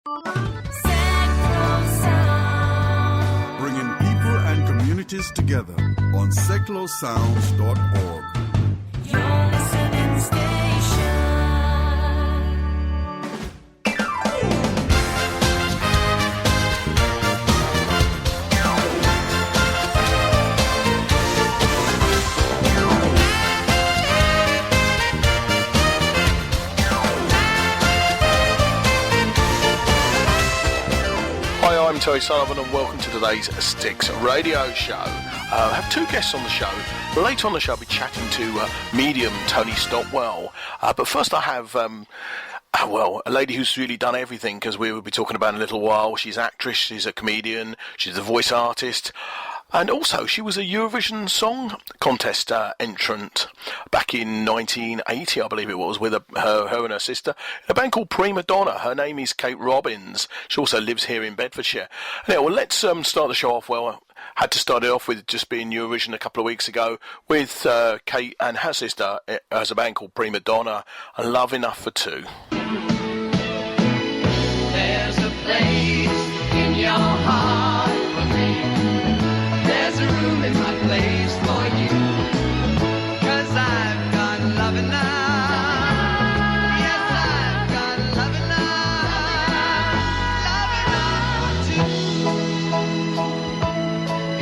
Bringing people and communities together on seclosounds.org. Your listening station. Hi, I'm Tony Sullivan and welcome to today's Sticks radio show. I have two guests on the show. Later on the show I'll be chatting to medium Tony Stockwell. But first I have, a lady who's really done everything, because we will be talking about in a little while. She's an actress, she's a comedian, she's a voice artist. And also, she was a Eurovision Song Contest entrant back in 1980, I believe it was, with her and her sister, in a band called Prima Donna. Her name is Kate Robbins. She also lives here in Bedfordshire. Now, well, let's start the show off. Well, I had to start it off with just being Eurovision a couple of weeks ago with Kate and her sister as a band called Prima Donna, and Love Enough for Two. There's a place in your heart for me. There's a room in my place for you. 'Cause I've got love enough. Yes, I've got love enough. Love enough for two.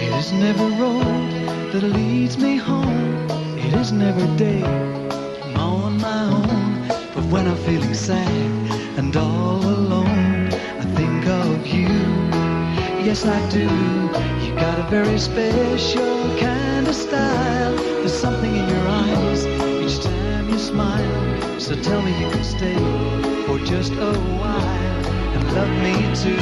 It isn't every road that leads me home. It isn't every day I'm on my own. But when I'm feeling sad and all alone, I think of you. Yes, I do. You got a very special kind of style. There's something in your eyes each time you smile. So tell me you can stay for just a while and love me too.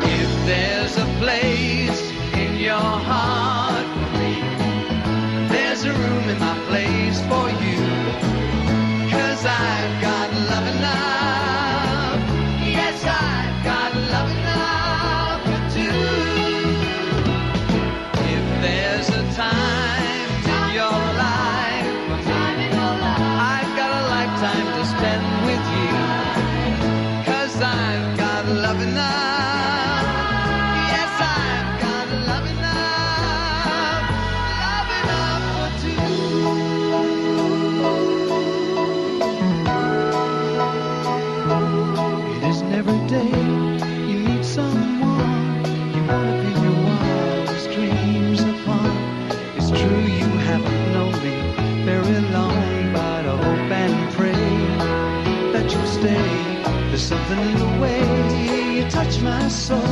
If there's a place in your heart for me, there's a room in my place for you. 'Cause I've got love enough. Yes, I've got love enough for two. If there's a time in your life for me, I've got a lifetime to spend with you. 'Cause I've got love enough. Yes, I've got love enough. Love enough for two. It isn't every day you meet someone you want to pin your wildest dreams upon. It's true you haven't known me very long, but I hope and pray that you'll stay. There's something in the way you touch my soul.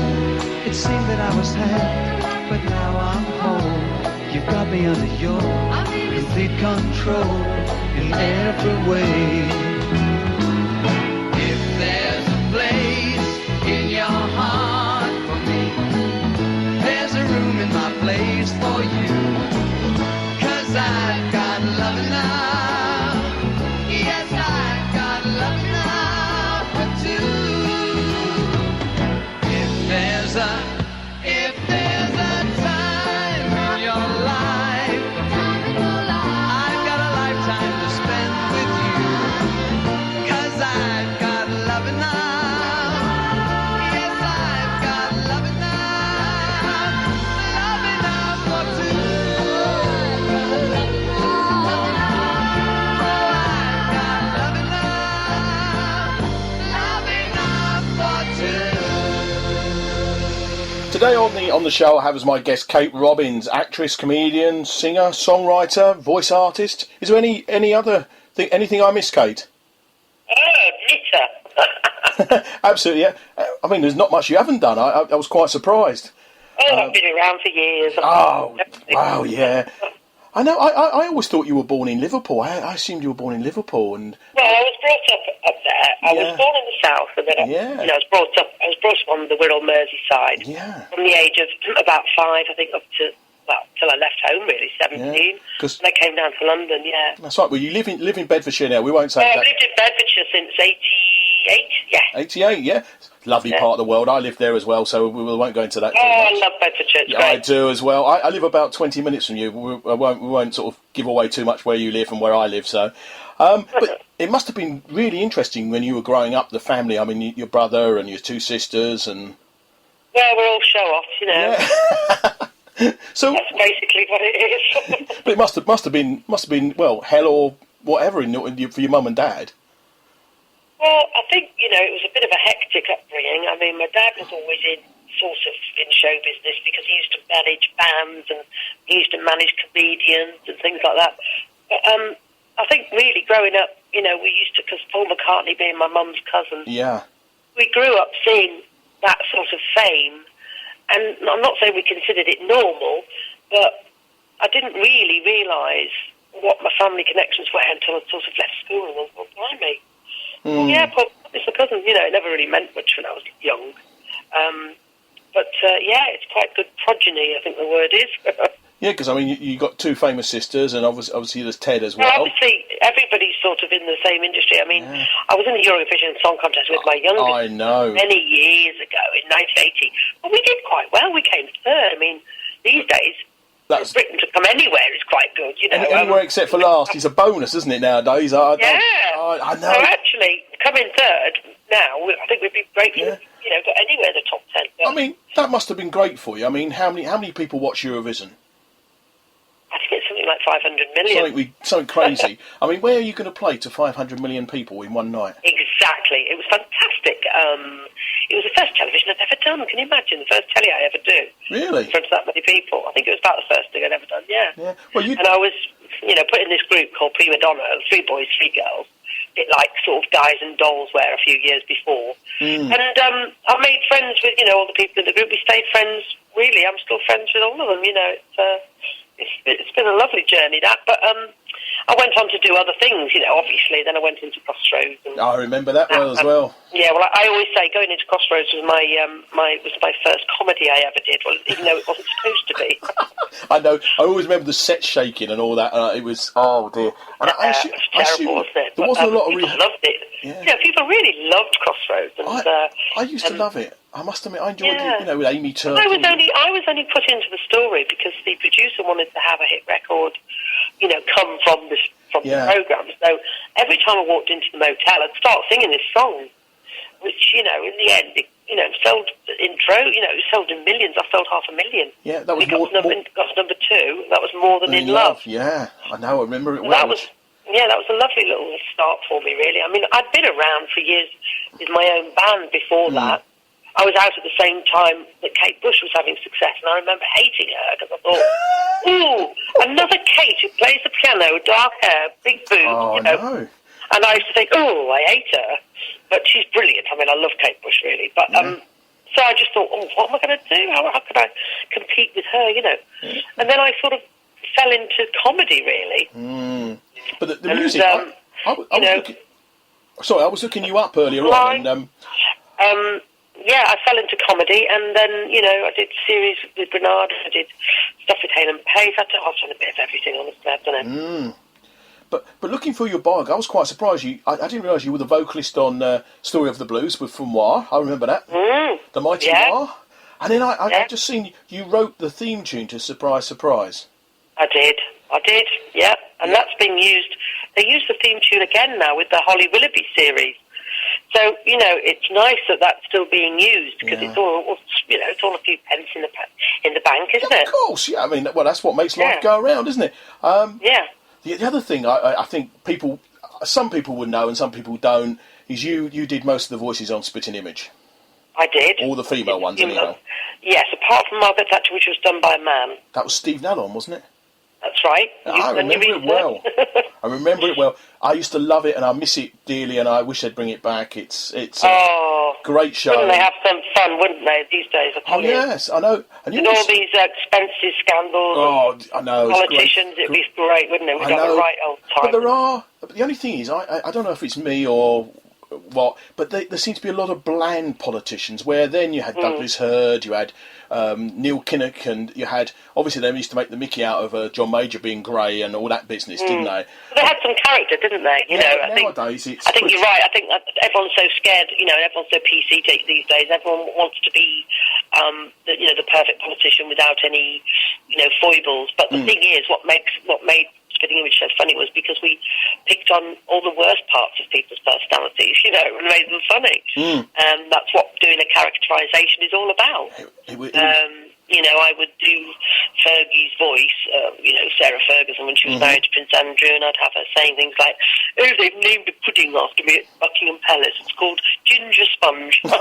It seemed that I was had, but now I'm whole. You've got me under your complete control in every way. If there's a place in your heart for me, there's a room in my place for you. 'Cause I've got love enough. Yes, I've got love enough for two. If there's a time in your life, I've got a lifetime to spend with you. 'Cause I've got love enough. Yes, I've got love enough. Love enough for two. I've got love enough. Love enough for two. Today on the show I have as my guest Kate Robbins, actress, comedian, singer, songwriter, voice artist. Is there any other thing, anything I missed, Kate? Knitter. Absolutely, yeah. I mean, there's not much you haven't done. I was quite surprised. I've been around for years. Oh, wow, yeah. I know. I always thought you were born in Liverpool. I assumed you were born in Liverpool, and Well, I was brought up there. I was born in the south, and then I was brought up on the Wirral Merseyside. Yeah. From the age of about 5, I think, up to till I left home, really, 17. Yeah, and I came down to London. Yeah. That's right. Well, you live in Bedfordshire now. We won't say I've that. lived in Bedfordshire since 80. 88, yeah. 88, yeah. Lovely part of the world. I live there as well, so we won't go into that too much. I love Bedfordshire. Yeah, I do as well. I live about 20 minutes from you. We won't sort of give away too much where you live and where I live. So, but it must have been really interesting when you were growing up. The family. I mean, your brother and your two sisters, and well, we're all show-offs, you know. Yeah. So that's basically what it is. But it must have been well, hell or whatever for your mum and dad. Well, I think, you know, it was a bit of a hectic upbringing. I mean, my dad was always in show business because he used to manage bands and he used to manage comedians and things like that. But I think really growing up, you know, because Paul McCartney being my mum's cousin, we grew up seeing that sort of fame. And I'm not saying we considered it normal, but I didn't really realise what my family connections were until I sort of left school and I thought, blimey. Well, yeah, it's a cousin. You know, it never really meant much when I was young. But it's quite good progeny, I think the word is. Yeah, because, I mean, you got two famous sisters, and obviously there's Ted as well. Well, obviously, everybody's sort of in the same industry. I mean, I was in the Eurovision Song Contest with my youngest many years ago, in 1980. But we did quite well. We came third. I mean, these days, Britain to come anywhere is quite good, you know. Anywhere except for last is a bonus, isn't it, nowadays? I know. So actually, coming third now, I think we'd be great for, you know, got anywhere in the top 10. But I mean, that must have been great for you. I mean, how many people watch Eurovision? I think it's something like 500 million. Something crazy. I mean, where are you going to play to 500 million people in one night? Exactly. It was fantastic. It was the first television I've ever done. Can you imagine? The first telly I ever do. Really? In front of that many people. I think it was about the first thing I'd ever done, yeah. Well, and I was, you know, put in this group called Prima Donna, 3 boys, 3 girls. A bit like sort of Guys and Dolls were a few years before. And I made friends with, you know, all the people in the group. We stayed friends, really. I'm still friends with all of them, you know. It's been a lovely journey, that. But I went on to do other things, you know, obviously. Then I went into Crossroads. And I remember that well as well. Yeah, well, I always say going into Crossroads was my first comedy I ever did, well, even though it wasn't supposed to be. I know. I always remember the set shaking and all that. It was, oh dear. And it was terrible, wasn't it? There wasn't a lot of people loved it. Yeah, people really loved Crossroads. And, I used to love it. I must admit, I enjoyed it, you know, with Amy Turtle. I was only put into the story because the producer wanted to have a hit record, you know, come from the programme. So every time I walked into the motel, I'd start singing this song, which, you know, in the end, sold in millions. I sold 500,000. Yeah, that was got number 2. That was more than in love. Yeah, I know. I remember it well. That was a lovely little start for me, really. I mean, I'd been around for years with my own band before that. I was out at the same time that Kate Bush was having success, and I remember hating her because I thought, ooh, another Kate who plays the piano, dark hair, big boobs, you know. No. And I used to think, oh, I hate her. But she's brilliant. I mean, I love Kate Bush, really. But so I just thought, oh, what am I going to do? How could I compete with her, you know? And then I sort of fell into comedy, really. But the music, I was looking you up earlier on. And, yeah, I fell into comedy, and then, you know, I did series with Bernard, I did stuff with Hale and Pace. I've done a bit of everything, honestly, I've done it. But looking through your blog, I was quite surprised. I didn't realise you were the vocalist on Story of the Blues with Moi. I remember that. The Mighty Moi. And then I just seen you wrote the theme tune to Surprise, Surprise. I did, yeah. And that's being used. They use the theme tune again now with the Holly Willoughby series. So, you know, it's nice that that's still being used because it's all, you know, it's all a few pence in the bank, isn't it? Of course, yeah. I mean, well, that's what makes life go around, isn't it? The other thing I think some people would know and some people don't, is you did most of the voices on Spitting Image. I did. All the female ones, anyhow. Yes, apart from Margaret Thatcher, which was done by a man. That was Steve Nallon, wasn't it? That's right. I remember it well. I remember it well. I used to love it, and I miss it dearly, and I wish they'd bring it back. It's a great show. Wouldn't they have some fun, wouldn't they, these days? Yes, I know. And all these expensive scandals. Oh, I know. Politicians, it'd be great, wouldn't it? We'd have a right old time. But the only thing is, I don't know if it's me or what. But there seems to be a lot of bland politicians. Where then you had Douglas Hurd, you had Neil Kinnock, and you had obviously they used to make the Mickey out of John Major being grey and all that business, didn't they? But they had some character, didn't they? You know, nowadays I think you're right. I think that everyone's so scared. You know, everyone's so PC these days. Everyone wants to be, the perfect politician without any, foibles. But the thing is, what made Spitting Image so funny was because we picked on all the worst parts of people's personalities, and made them funny. And that's what doing a characterisation is all about. I would do Fergie's voice, Sarah Ferguson, when she was married to Prince Andrew, and I'd have her saying things like, "Oh, they've named a pudding after me at Buckingham Palace. It's called Ginger Sponge." And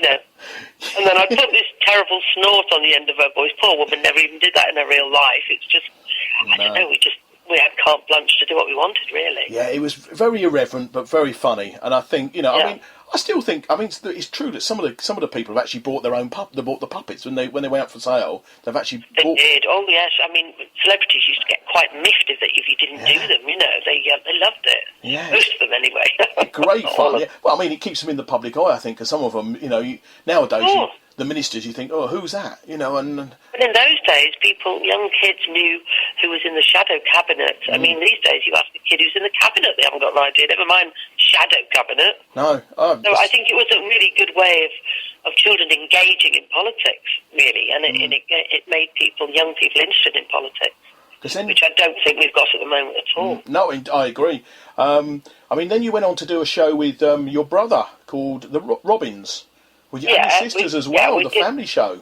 then I'd put this terrible snort on the end of her voice. Poor woman never even did that in her real life. It's just, I don't know, we had carte blanche to do what we wanted, really. Yeah, it was very irreverent, but very funny. And I think, I still think, it's true that some of the people have actually bought their own they bought the puppets when they went out for sale. They did. Oh yes, celebrities used to get quite miffed if you didn't do them. They loved it. Yeah. Most of them anyway. Great fun. Yeah. Well, it keeps them in the public eye, I think, because some of them, nowadays. The ministers, you think, oh, who's that? But in those days, young kids knew who was in the shadow cabinet. These days, you ask a kid who's in the cabinet, they haven't got an idea. Never mind shadow cabinet. No. So I think it was a really good way of children engaging in politics, really, and it made young people interested in politics. Which I don't think we've got at the moment at all. No, I agree. Then you went on to do a show with your brother called the Robbins. With your sisters as well, the family show.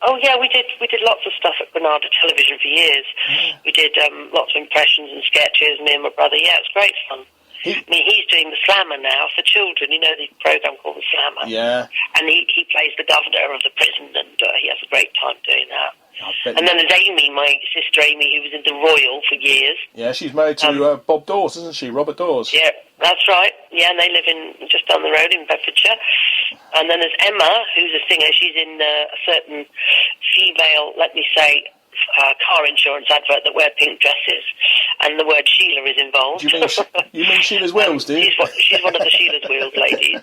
Oh yeah, we did lots of stuff at Granada Television for years. We did lots of impressions and sketches, me and my brother. Yeah, it's great fun. He's doing the Slammer now for children, the programme called the Slammer. Yeah. And he plays the governor of the prison, and he has a great time doing that. And then there's Amy, my sister Amy, who was in the Royal for years. Yeah, she's married to Bob Dawes, isn't she? Robert Dawes. Yeah, that's right. Yeah, and they live just down the road in Bedfordshire. And then there's Emma, who's a singer. She's in a certain female, let me say, car insurance advert that wear pink dresses, and the word Sheila is involved. You mean Sheila's Wheels, do you? She's one of the Sheila's Wheels ladies.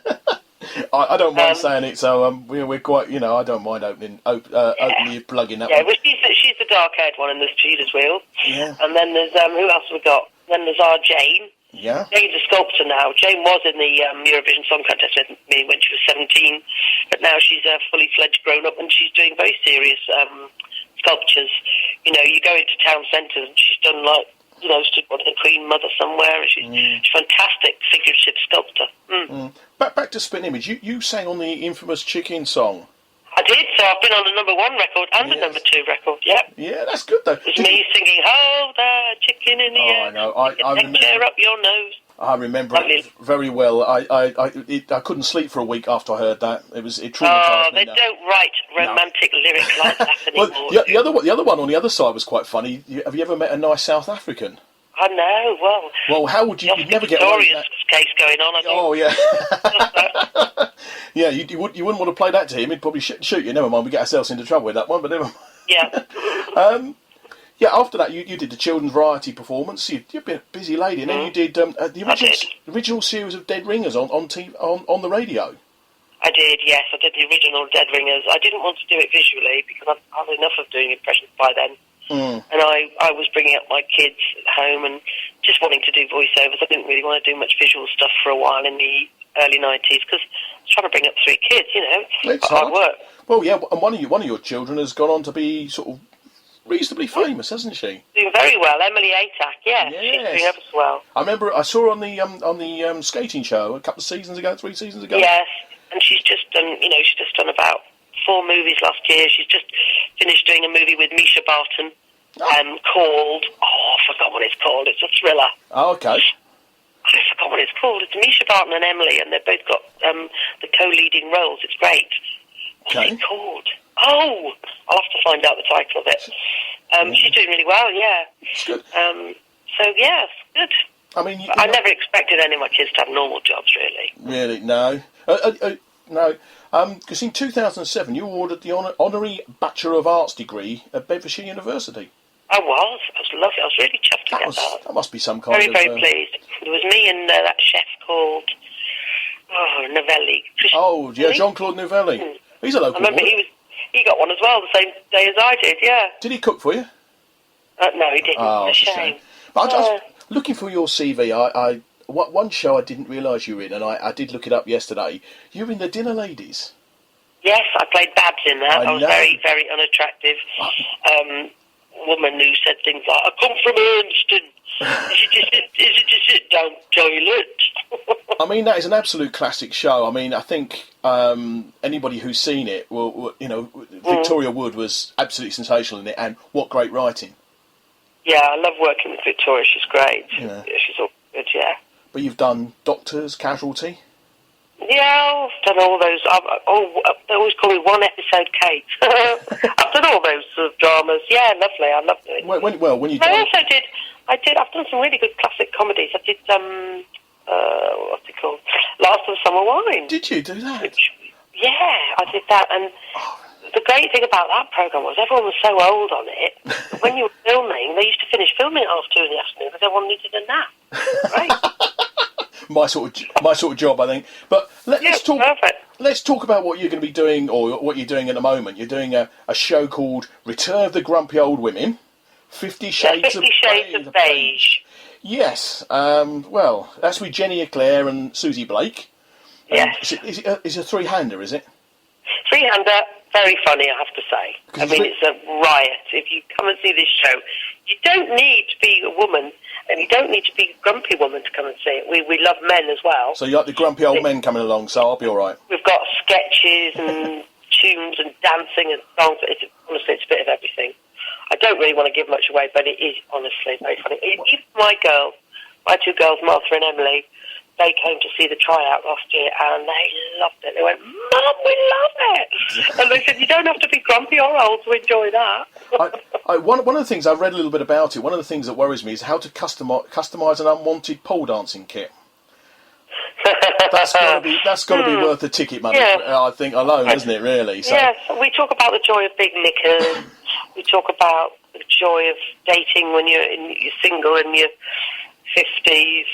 I don't mind saying it, so we're quite, I don't mind openly plugging that one. Yeah, well, she's the dark-haired one in the Sheila's Wheels. Yeah. And then there's, who else have we got? Then there's our Jane. Yeah. Jane's a sculptor now. Jane was in the Eurovision Song Contest with me when she was 17, but now she's a fully fledged grown-up, and she's doing very serious sculptures. You go into town centres, and she's done stood one of the Queen Mother somewhere, and she's a fantastic figurative sculptor. Back to Spitting Image. You sang on the infamous Chicken song. I did, so I've been on a #1 record and a #2 record, yep. Yeah, that's good, though. It's me singing, "Ho there, chicken in the air." I know. I remember. Tear up your nose. I remember it very well. I couldn't sleep for a week after I heard that. It traumatised me. They don't write romantic lyrics like that anymore. Well, the other one on the other side was quite funny. Have you ever met a nice South African? I know. Well, how would you'd never get away with that case going on? Oh yeah. Yeah, you wouldn't want to play that to him. He'd probably shoot you. Never mind. We get ourselves into trouble with that one, but never mind. Yeah. Yeah, after that, you did the children's variety performance. You're a busy lady, and then you did the original series of Dead Ringers on the radio. I did, yes. I did the original Dead Ringers. I didn't want to do it visually because I've had enough of doing impressions by then. And I was bringing up my kids at home and just wanting to do voiceovers. I didn't really want to do much visual stuff for a while in the early 90s because I was trying to bring up 3 kids, It's hard work. Well, yeah, and one of your children has gone on to be sort of reasonably famous, hasn't she? Doing very well, Emily Atack. Yeah, yes. She's doing ever so well. I remember I saw her on the skating show a couple of seasons ago, 3 seasons ago. Yes, and she's just done. She's just done about 4 movies last year. She's just finished doing a movie with Misha Barton called. I forgot what it's called. It's a thriller. Oh, okay. I forgot what it's called. It's Misha Barton and Emily, and they've both got the co-leading roles. It's great. What's it called? Oh, I'll have to find out the title of it. She's doing really well, yeah. It's good. So, yeah, it's good. I mean, I never expected any of my kids to have normal jobs, really. Really? No. No. Because in 2007, you awarded the Honorary Bachelor of Arts degree at Bedfordshire University. I was lovely. I was really chuffed to get that. That must be some kind Very, of... very pleased. It was me and that chef called Novelli. Oh, yeah, Jean-Claude Novelli. He's a local I remember boy. he got one as well the same day as I did, yeah. Did he cook for you? No, he didn't. Oh, It's a it's a shame. shame. But I was looking for your CV. One show I didn't realise you were in, and I did look it up yesterday. You're in The Dinner Ladies. Yes, I played Babs in that. I was know. very, very unattractive woman who said things like, I come from Ernston. Is it just sit down toilet? I mean, that is an absolute classic show. I mean, I think anybody who's seen it will Victoria Wood was absolutely sensational in it, and what great writing. Yeah, I love working with Victoria. She's great. Yeah. She's all good, yeah. But you've done Doctors, Casualty. Yeah, I've done all those. They always call me one episode Kate. I've done all those sort of dramas. Yeah, lovely. I love doing it. When you I also did. I've done some really good classic comedies. I did what's it called? Last of the Summer Wine. Did you do that? Yeah, I did that. And the great thing about that programme was everyone was so old on it. When you were filming, they used to finish filming at 2:30 in the afternoon because everyone needed a nap. Right. My sort of job, I think. But let's talk. Perfect. Let's talk about what you're going to be doing, or what you're doing at the moment. You're doing a show called Return of the Grumpy Old Women, 50 Shades 50 Shades of Beige. Yes. Well, that's with Jenny Eclair and Susie Blake. Yes. Is it a three-hander, is it? Three-hander, very funny, I have to say. I mean, it's a riot. If you come and see this show, you don't need to be a woman, and you don't need to be a grumpy woman to come and see it. We love men as well. So you like the grumpy old men coming along, so I'll be all right. We've got sketches and tunes and dancing and songs. Honestly, it's a bit of everything. I don't really want to give much away, but it is honestly very funny. Even my two girls, Martha and Emily, they came to see the tryout last year and they loved it. They went, Mum, we love it! And they said, you don't have to be grumpy or old to enjoy that. One of the things I've read a little bit about it, one of the things that worries me is how to customise an unwanted pole dancing kit. That's got to be worth the ticket money, I think, alone, isn't it, really? So. Yes, we talk about the joy of big knickers. We talk about the joy of dating when you're single in your 50s.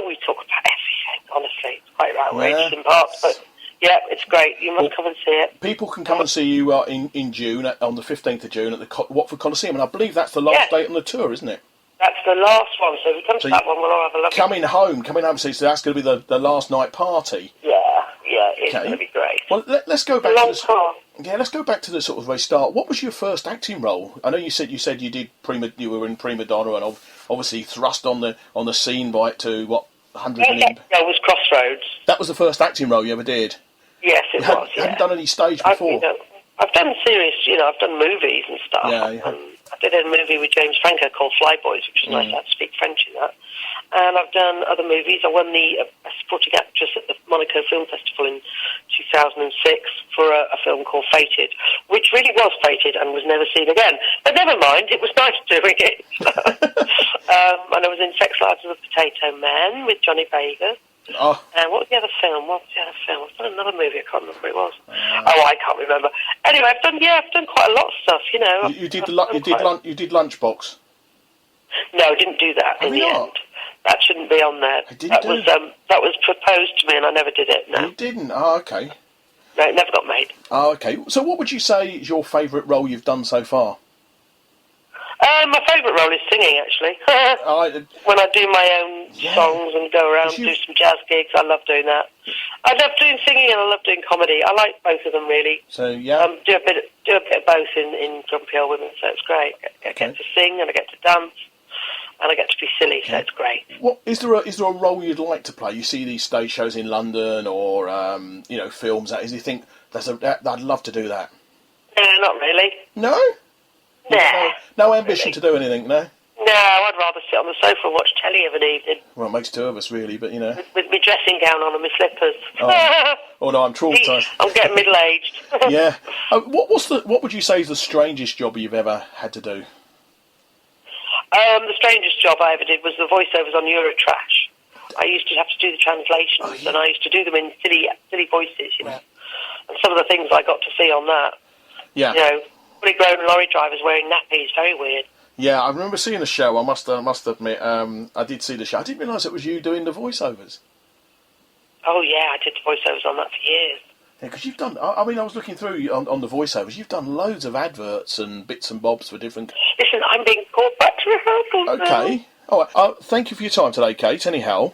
We talk about everything, honestly. It's quite outrageous in parts, but yeah, it's great. You must come and see it. People can come and see you in June, on the 15th of June, at the Watford Coliseum, and I believe that's the last date on the tour, isn't it? That's the last one, so if we come to that one, we'll all have a lovely... Coming home, so that's going to be the last night party. Yeah, it's going to be great. Well, let's go back to let's go back to the sort of very start. What was your first acting role? I know you said you did you were in Prima Donna, and obviously thrust on the scene by it to 100 million. That was Crossroads. That was the first acting role you ever did. Yes, it was. You hadn't done any stage before. I've done serious, I've done movies and stuff. Yeah. I did a movie with James Franco called Fly Boys, which was nice. I had to speak French in that. And I've done other movies. I won the supporting actress at the Monaco Film Festival in 2006 for a film called Fated, which really was fated and was never seen again. But never mind, it was nice doing it. And I was in Sex Lives of a Potato Man with Johnny Vegas. Oh. And what was the other film? I've done another movie. I can't remember what it was. I can't remember. Anyway, I've done quite a lot of stuff. You did Lunchbox. No, I didn't do that in the end. That shouldn't be on there. That was proposed to me, and I never did it. No, you didn't. Oh, okay. No, it never got made. Oh, okay. So, what would you say is your favourite role you've done so far? My favourite role is singing, actually. When I do my own songs and go around do some jazz gigs, I love doing that. I love doing singing and I love doing comedy. I like both of them, really. So, yeah. Do a bit of both in Grumpy Old Women, so it's great. I get to sing and I get to dance and I get to be silly, so it's great. What is there a role you'd like to play? You see these stage shows in London or films. That is, you think I'd love to do that? No, not really. No. No ambition to do anything, no? No, I'd rather sit on the sofa and watch telly of an evening. Well, it makes two of us, really, but, With my dressing gown on and my slippers. Oh no, I'm traumatised. I'm getting middle-aged. Yeah. What would you say is the strangest job you've ever had to do? The strangest job I ever did was the voiceovers on Eurotrash. I used to have to do the translations, and I used to do them in silly voices, And some of the things I got to see on that. Yeah. fully grown lorry drivers wearing nappies. Very weird. Yeah, I remember seeing the show. I must admit, I did see the show. I didn't realise it was you doing the voiceovers. Oh yeah, I did voiceovers on that for years. Yeah, because you've done. I mean, I was looking through on the voiceovers. You've done loads of adverts and bits and bobs for different. Listen, I'm being called back to rehearsals now. Okay. All right. Thank you for your time today, Kate. Anyhow.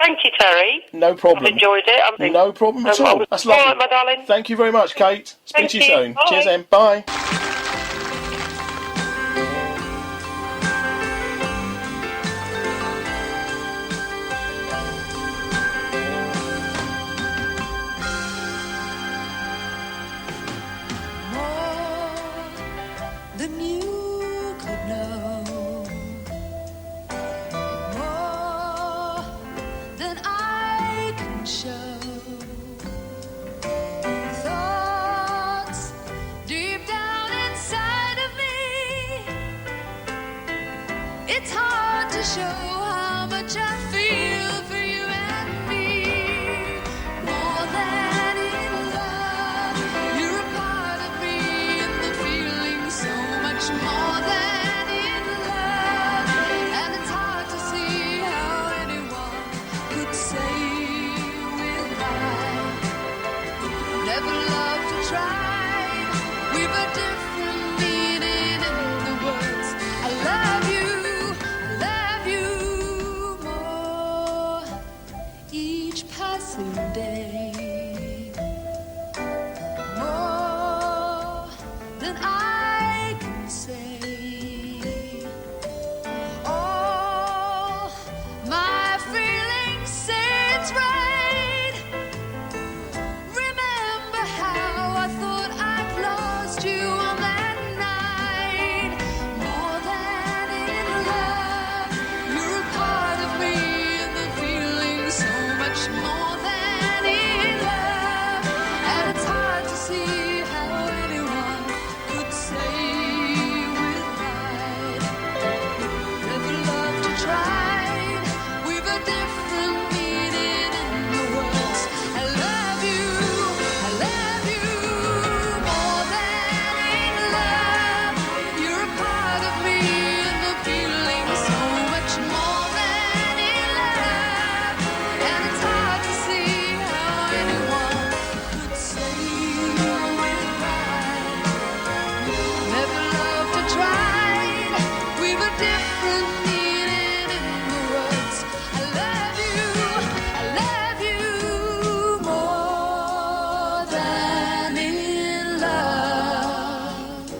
Thank you, Terry. No problem. I've enjoyed it. No problem at all. That's lovely. All right, my darling. Thank you very much, Kate. Speak to you soon. Bye. Cheers, then. Bye. Than you could know, more than I can show. Thoughts deep down inside of me. It's hard to show how much I feel for you and me. More than in love, you're a part of me, and the feeling so much more than in love. And it's hard to see how anyone could say we're right. Never loved to try. We've a different meaning in the words. I love you more each passing day. More than I can say. All my feelings say it's right. Remember how I thought I'd lost you on that night. More than in love, you're a part of me, and the feeling so much more than in love. And it's hard to see how anyone could say we're right. Never loved to try. We've a different meaning in the words. I love you more than in love. You're a part of me, and the feeling so much more than in love. And it's hard to see how anyone could say we're right. Never loved to try. We've a different meaning in the words. I love you more than in love.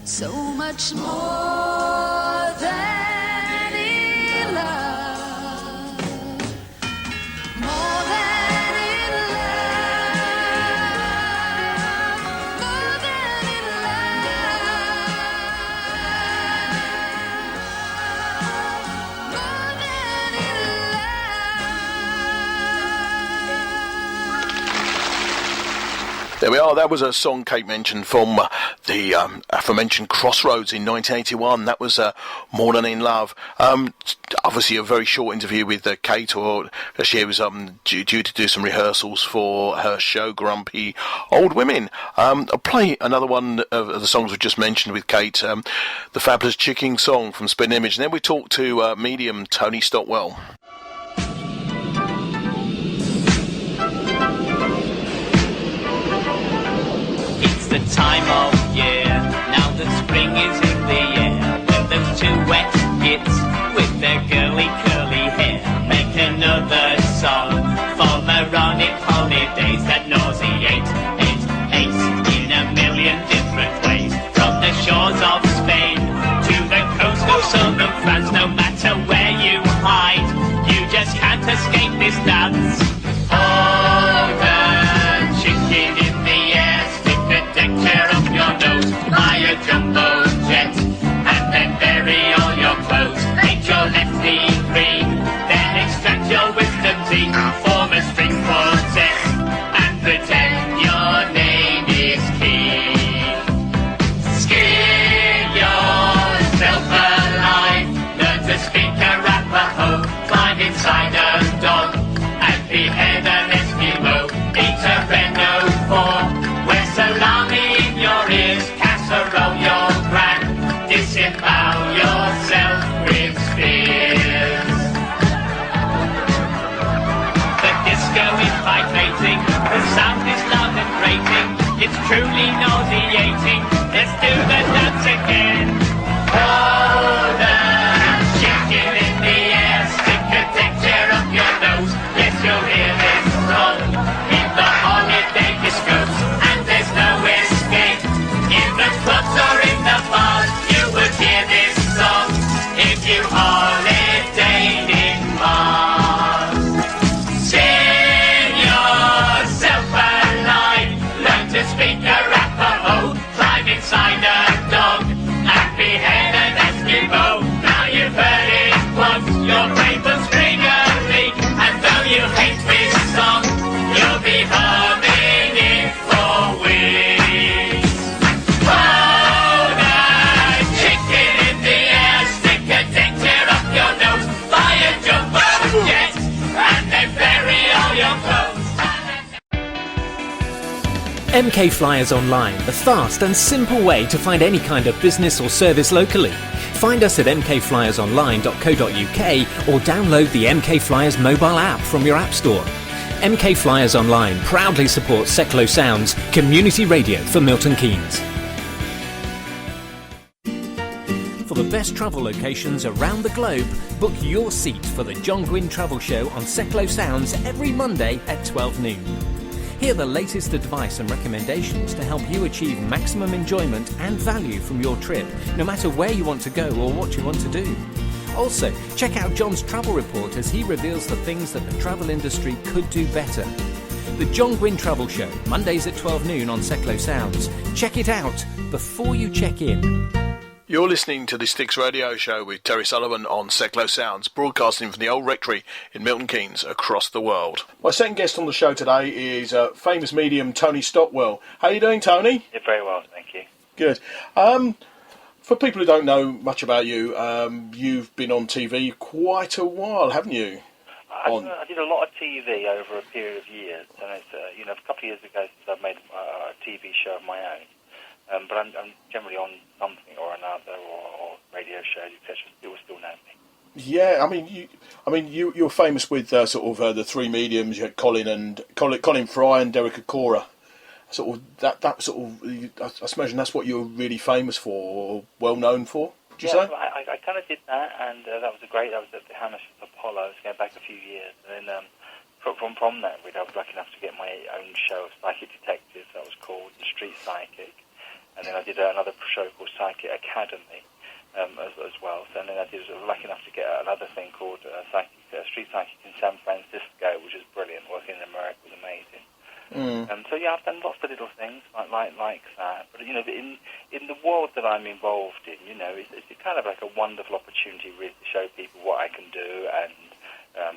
So much more than in love. More than in love. More than in love. More than in love. There we are. That was a song Kate mentioned from the aforementioned Crossroads in 1981. That was More Than In Love. Obviously a very short interview with Kate, or she was due to do some rehearsals for her show Grumpy Old Women. I'll play another one of the songs we just mentioned with Kate, the Fabulous Chicken song from Spin Image, and then we talk to medium Tony Stockwell. It's the time of year, now that spring is in the air, when those two wet gits with their girly curly hair make another song for moronic holidays that nauseate, haste in a million different ways. From the shores of Spain to the coast of southern France, no matter where you hide, you just can't escape this dance. Oh, the chicken in the air, stick a deck chair up your nose, buy a jumbo jet, and then bury all your clothes. Make your left knee free, then extract your wisdom teeth, form a string quartet, and MK Flyers Online, the fast and simple way to find any kind of business or service locally. Find us at mkflyersonline.co.uk or download the MK Flyers mobile app from your app store. MK Flyers Online proudly supports Seclo Sounds, community radio for Milton Keynes. For the best travel locations around the globe, book your seat for the John Gwynn Travel Show on Seclo Sounds every Monday at 12 noon. Hear the latest advice and recommendations to help you achieve maximum enjoyment and value from your trip, no matter where you want to go or what you want to do. Also, check out John's travel report as he reveals the things that the travel industry could do better. The John Gwynn Travel Show, Mondays at 12 noon on Seclo Sounds. Check it out before you check in. You're listening to the Sticks Radio Show with Terry Sullivan on Seclo Sounds, broadcasting from the Old Rectory in Milton Keynes across the world. My second guest on the show today is famous medium Tony Stockwell. How are you doing, Tony? Yeah, very well, thank you. Good. For people who don't know much about you, you've been on TV quite a while, haven't you? I did a lot of TV over a period of years, and it's a couple of years ago since I've made a TV show of my own. But I'm generally on something or another, or radio shows, etc. People still know me. Yeah, you're famous with the three mediums. You had Colin Fry and Derek Acora. I imagine that's what you're really famous for, or well known for. Would you say? I kind of did that, and that was great. That was at the Hammersmith Apollo. It's going back a few years, and then from that, I was lucky enough to get my own show of Psychic Detectives. That was called The Street Psychic. And then I did another show called Psychic Academy as well. So, and then I was lucky enough to get another thing called Street Psychic in San Francisco, which is brilliant. Working in America was amazing. I've done lots of little things like that. But in the world that I'm involved in, it's kind of like a wonderful opportunity really to show people what I can do and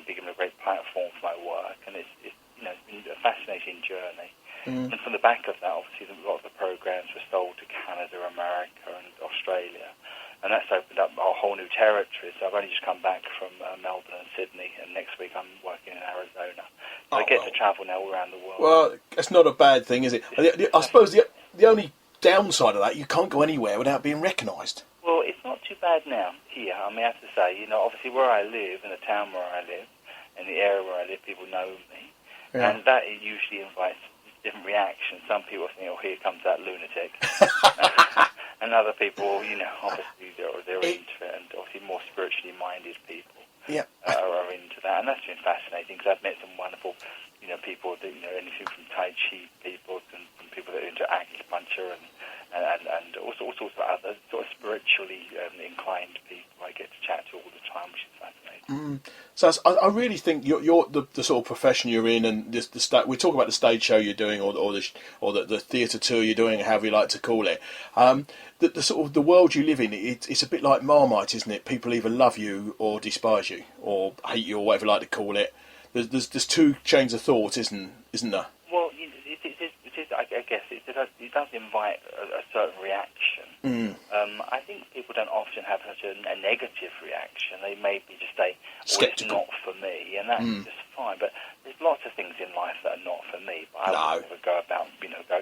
be given a great platform for my work. And it's been a fascinating journey. And from the back of that, obviously, a lot of the programs were sold to Canada, America, and Australia. And that's opened up a whole new territory. So I've only just come back from Melbourne and Sydney, and next week I'm working in Arizona. So I get to travel now all around the world. Well, that's not a bad thing, is it? I suppose the only downside of that, you can't go anywhere without being recognised. Well, it's not too bad now here. I have to say, obviously where I live, in the town where I live, in the area where I live, people know me. Yeah. And that usually invites different reactions. Some people think, oh, here comes that lunatic. And other people, obviously they're into it, and obviously more spiritually minded people are into that. And that's been fascinating, because I've met some wonderful, people that, anything from Tai Chi people and from people that are into acupuncture and all sorts of other sort of spiritually inclined people I get to chat to all the time, which is fascinating. So I really think you're the sort of profession you're in, and we talk about the stage show you're doing, or the theatre tour you're doing, however you like to call it. The sort of the world you live in, it's a bit like Marmite, isn't it? People either love you or despise you, or hate you, or whatever you like to call it. There's two chains of thought, isn't there? Well, it is. I guess it does invite a certain reaction. I think people don't often have such a negative reaction. They maybe just say, well, it's not for me, and that's just fine. But there's lots of things in life that are not for me. But I would never go about,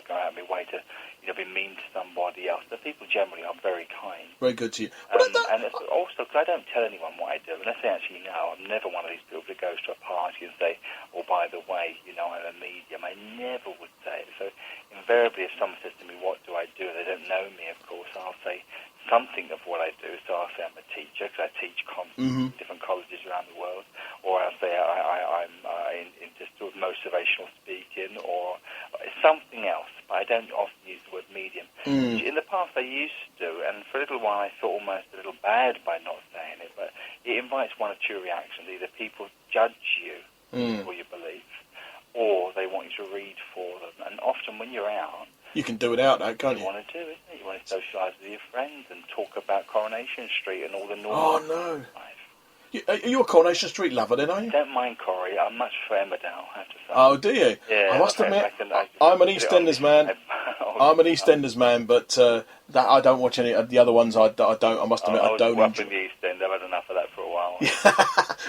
go out of my way to, be mean to somebody else. The people generally are very kind. Very good to you. And it's also, because I don't tell anyone what I do, unless they actually know. I'm never one of these people that goes to a party and say, oh, by the way, I'm a medium. I never would say it. So invariably, if someone says to me, what do I do? They don't know me, of course. I'll say something of what I do. So I'll say I'm a teacher, because I teach different colleges around the world. Or I'll say I'm into sort of motivational speaking, or something else. But I don't often use the word medium. In the past I used to, and for a little while I felt almost a little bad by not saying it, but it invites one of two reactions. Either people judge you for your belief, or they want you to read for them. And often when you're out, you can do without that, can't you? You want to do, isn't it? You want to socialise with your friends and talk about Coronation Street and all the normal life. Are you a Coronation Street lover then, are you? I don't mind Corrie. I'm much for Emmerdale, I have to say. Oh, do you? Yeah. I must admit, I'm an EastEnders man. I'm an EastEnders man, but that I don't watch any of the other ones. I don't. I must admit, I don't. I was up in the East End. I've had enough of that for a while.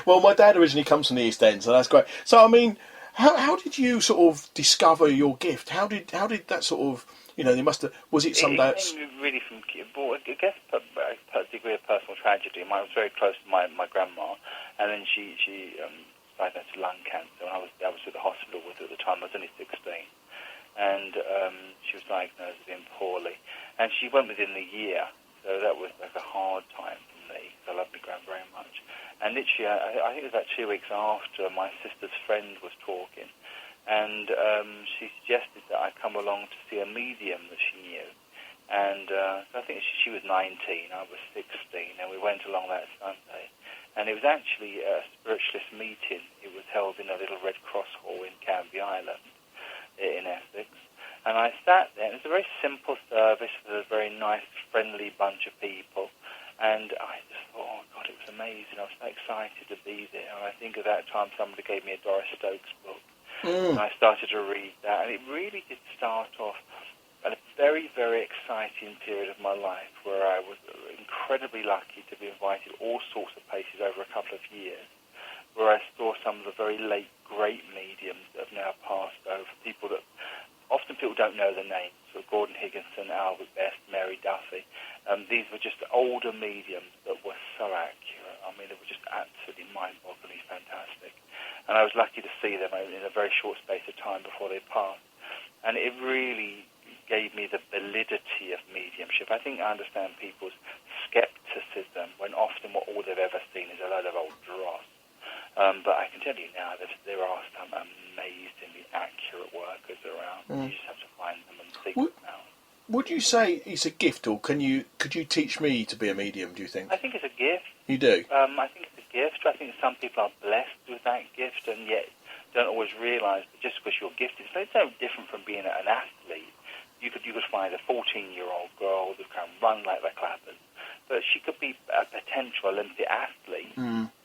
Well, my dad originally comes from the East End, so that's great. So, How did you sort of discover your gift? How did that sort of, you must have, was it some It came really from, I guess, a degree of personal tragedy. I was very close to my grandma, and then she diagnosed with lung cancer, and I was at the hospital with her at the time. I was only 16, and she was diagnosed with being poorly, and she went within the year, so that was like a hard time for me, because I love my gran very much. And literally, I think it was about 2 weeks after, my sister's friend was talking, and she suggested that I come along to see a medium that she knew. And so I think she was 19, I was 16, and we went along that Sunday. And it was actually a spiritualist meeting. It was held in a little Red Cross hall in Canvey Island in Essex. And I sat there, and it was a very simple service with a very nice, friendly bunch of people. And I just thought, oh, God, it was amazing. I was so excited to be there. And I think at that time somebody gave me a Doris Stokes book. And I started to read that. And it really did start off at a very, very exciting period of my life where I was incredibly lucky to be invited all sorts of places over a couple of years, where I saw some of the very late, great mediums that have now passed over, people that often people don't know the names, so Gordon Higginson, Albert Best, Mary Duffy. These were just older mediums that were so accurate. I mean, they were just absolutely mind-bogglingly fantastic. And I was lucky to see them in a very short space of time before they passed. And it really gave me the validity of mediumship. I think I understand people's skepticism when often all they've ever seen is a load of old dross. But I can tell you now that there are some amazingly accurate workers around. You just have to find them and seek them out. Would you say it's a gift, or could you teach me to be a medium, do you think? I think it's a gift. You do? I think it's a gift. I think some people are blessed with that gift and yet don't always realise that just because you're gifted, so it's no different from being an athlete. You could find a 14-year-old girl who can run like the clappers, but she could be a potential Olympic athlete,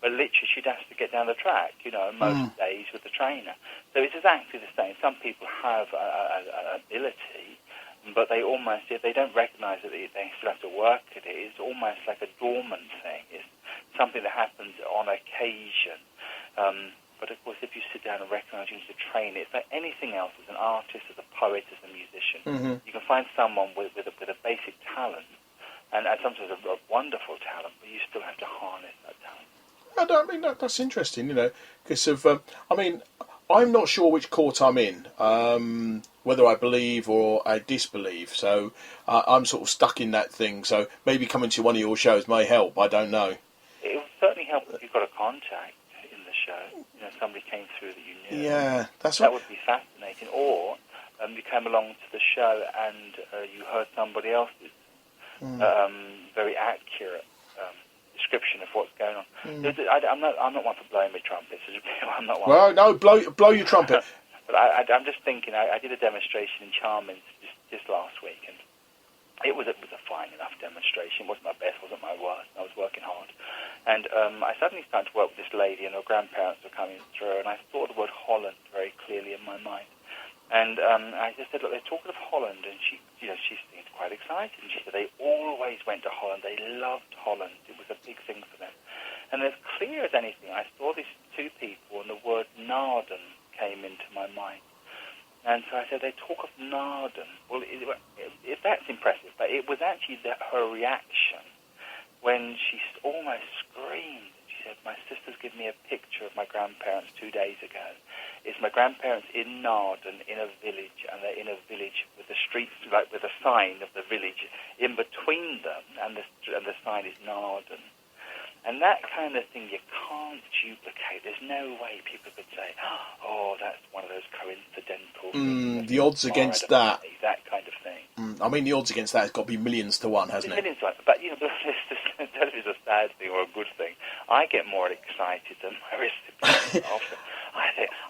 but literally she'd have to get down the track, most days with the trainer. So it's exactly the same. Some people have an ability, but they almost, if they don't recognise it, they still have to work at it. It's almost like a dormant thing. It's something that happens on occasion. But of course, if you sit down and recognise you need to train it, it's like anything else, as an artist, as a poet, as a musician, you can find someone with a basic talent, and sometimes a wonderful talent, but you still have to harness that talent. I mean, that's interesting, because of, I'm not sure which court I'm in, whether I believe or I disbelieve, so I'm sort of stuck in that thing, so maybe coming to one of your shows may help, I don't know. It would certainly help if you've got a contact in the show, somebody came through that you knew. Yeah, that's that would be fascinating. Or you came along to the show and you heard somebody else's very accurate description of what's going on. I'm not one for blowing my trumpet. I'm not one. Well, no, blow your trumpet. But I'm just thinking. I did a demonstration in Charming just last week, and it was a fine enough demonstration. It wasn't my best, wasn't my worst. I was working hard. And I suddenly started to work with this lady, and her grandparents were coming through, and I saw the word Holland very clearly in my mind. And I just said, look, they're talking of Holland, and she seemed quite excited. And she said they always went to Holland. They loved Holland. It was a big thing for them. And as clear as anything, I saw these two people, and the word Naarden came into my mind. And so I said, they talk of Naarden. Well, if that's impressive, but it was actually her reaction when she almost screamed. She said, my sister's given me a picture of my grandparents 2 days ago. It's my grandparents in Naarden, in a village, and they're in a village with the streets, like with a sign of the village in between them, and the sign is Naarden. And that kind of thing you can't duplicate. There's no way people could say, oh, that's one of those coincidental things. The odds against that. That kind of thing. The odds against that has got to be millions to one, hasn't it? Millions to one. But, that is a sad thing or a good thing. I get more excited than my recipients often.